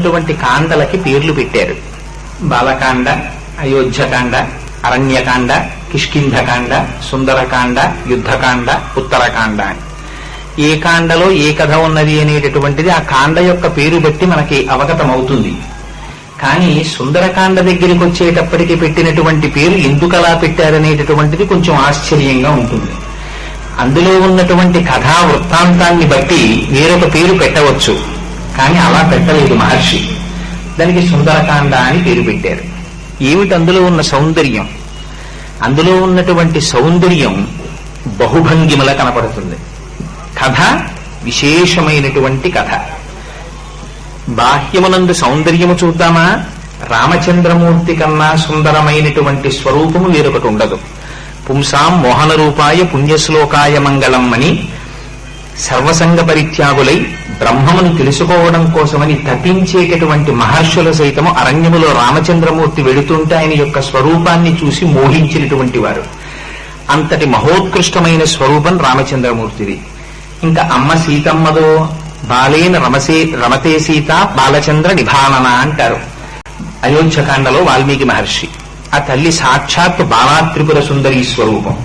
ఉన్నటువంటి కాండలకి పేర్లు పెట్టారు. బాలకాండ, అయోధ్యకాండ, అరణ్యకాండ, కిష్కింధకాండ, సుందరకాండ, యుద్ధకాండ, ఉత్తరకాండ అని. ఏ కాండలో ఏ కథ ఉన్నది అనేటటువంటిది ఆ కాండ యొక్క పేరు బట్టి మనకి అవగతమవుతుంది. కానీ సుందరకాండ దగ్గరికి వచ్చేటప్పటికి పెట్టినటువంటి పేరు ఎందుకలా పెట్టారనేటటువంటిది కొంచెం ఆశ్చర్యంగా ఉంటుంది. అందులో ఉన్నటువంటి కథా వృత్తాంతాన్ని బట్టి వేరొక పేరు పెట్టవచ్చు, కానీ అలా పెట్టలేదు మహర్షి. దానికి సుందరకాండ అని పేరు పెట్టారు. ఏమిటి అందులో ఉన్న సౌందర్యం? అందులో ఉన్నటువంటి సౌందర్యం బహుభంగిమల కనపడుతుంది. కథ విశేషమైనటువంటి కథ. బాహ్యమునందు సౌందర్యము చూద్దామా? రామచంద్రమూర్తి కన్నా సుందరమైనటువంటి స్వరూపము వేరొకటి ఉండదు. పుంసాం మోహన రూపాయ పుణ్యశ్లోకాయ మంగళం అని సర్వసంగ పరిత్యాగులై బ్రహ్మమును తెలుసుకోవడం కోసమని తపించేటటువంటి మహర్షుల సైతము అరణ్యములో రామచంద్రమూర్తి వెడుతుంటే ఆయన యొక్క స్వరూపాన్ని చూసి మోహించినటువంటి వారు. అంతటి మహోత్కృష్టమైన స్వరూపం రామచంద్రమూర్తిది. ఇంకా అమ్మ సీతమ్మదో బాలేన రమతే సీత బాలచంద్ర నిభానన అంటారు అయోధ్యకాండలో వాల్మీకి మహర్షి. ఆ తల్లి సాక్షాత్ బాలాత్రిపుర సుందరీ స్వరూపం.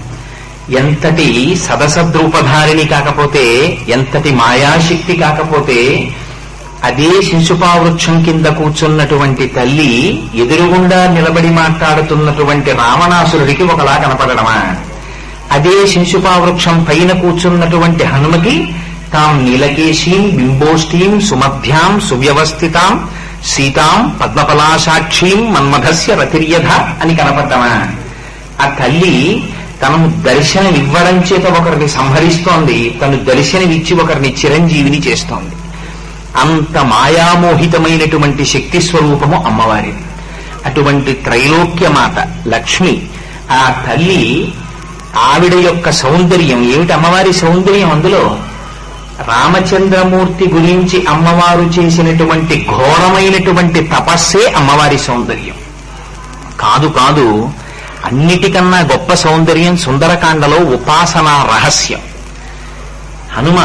ఎంతటి సదసద్రూపధారిణి కాకపోతే, ఎంతటి మాయాశక్తి కాకపోతే, అదే శిశుపావృక్షం కింద కూర్చున్నటువంటి తల్లి ఎదురుగుండా నిలబడి మాట్లాడుతున్నటువంటి రావణాసురుడికి ఒకలా కనపడడమా? అదే శిశుపావృక్షం పైన కూర్చున్నటువంటి హనుమకి తాం నీలకేశీం బింబోష్ఠీం సుమభ్యాం సువ్యవస్థితాం సీతాం పద్మపలాసాక్షీం మన్మథస్య రతిర్యధ అని కనపడ్డమా? ఆ తల్లి తను దర్శనమివ్వడం చేత ఒకరిని సంహరిస్తోంది, తను దర్శనమిచ్చి ఒకరిని చిరంజీవిని చేస్తోంది. అంత మాయామోహితమైనటువంటి శక్తి స్వరూపము అమ్మవారిది. అటువంటి త్రైలోక్యమాత లక్ష్మి, ఆ తల్లి ఆవిడ యొక్క సౌందర్యం ఏమిటి? అమ్మవారి సౌందర్యం అందులో రామచంద్రమూర్తి గురించి అమ్మవారు చేసినటువంటి ఘోరమైనటువంటి తపస్సే అమ్మవారి సౌందర్యం. కాదు కాదు, అన్నిటికన్నా గొప్ప సౌందర్యం సుందరకాండలో ఉపాసనా రహస్యం. హనుమ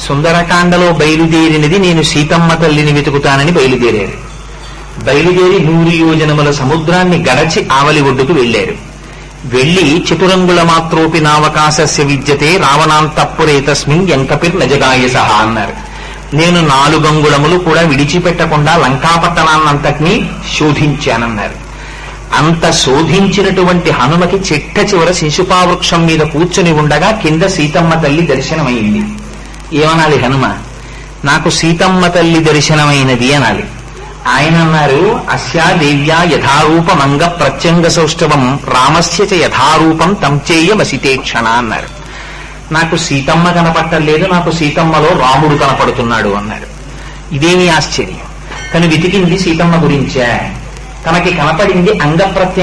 సుందరకాండలో బయలుదేరినది నేను సీతమ్మ తల్లిని వెతుకుతానని బయలుదేరారు. బయలుదేరి 100 యోజనముల సముద్రాన్ని గడచి ఆవలి ఒడ్డుకు వెళ్లారు. వెళ్లి చతురంగుల మాత్రోపి నావకాశస్య విద్యతే రావణాంతఃపురే తస్మిన్ ఎంకపిర్ నజగాయసహ అన్నారు. నేను 4 అంగుళములు కూడా విడిచిపెట్టకుండా లంకాపట్టణాన్నంతటినీ శోధించానన్నారు. అంత శోధించినటువంటి హనుమకి చిట్ట చివర శిశుపావృక్షం మీద కూర్చుని ఉండగా కింద సీతమ్మ తల్లి దర్శనమైంది. ఏమనాలి హనుమ? నాకు సీతమ్మ తల్లి దర్శనమైనది అనాలి. ఆయన అన్నారు, అస్యా దేవ్యా యథారూపమంగ ప్రత్యంగ సౌష్ఠవం రామస్య చ యథారూపం తంచేయమసితేక్షణ అన్నారు. నాకు సీతమ్మ కనపట్టలేదు, నాకు సీతమ్మలో రాముడు కనపడుతున్నాడు అన్నారు. ఇదేమి ఆశ్చర్యం! తను వెతికింది సీతమ్మ గురించే. తనకి కనపడింది అంగ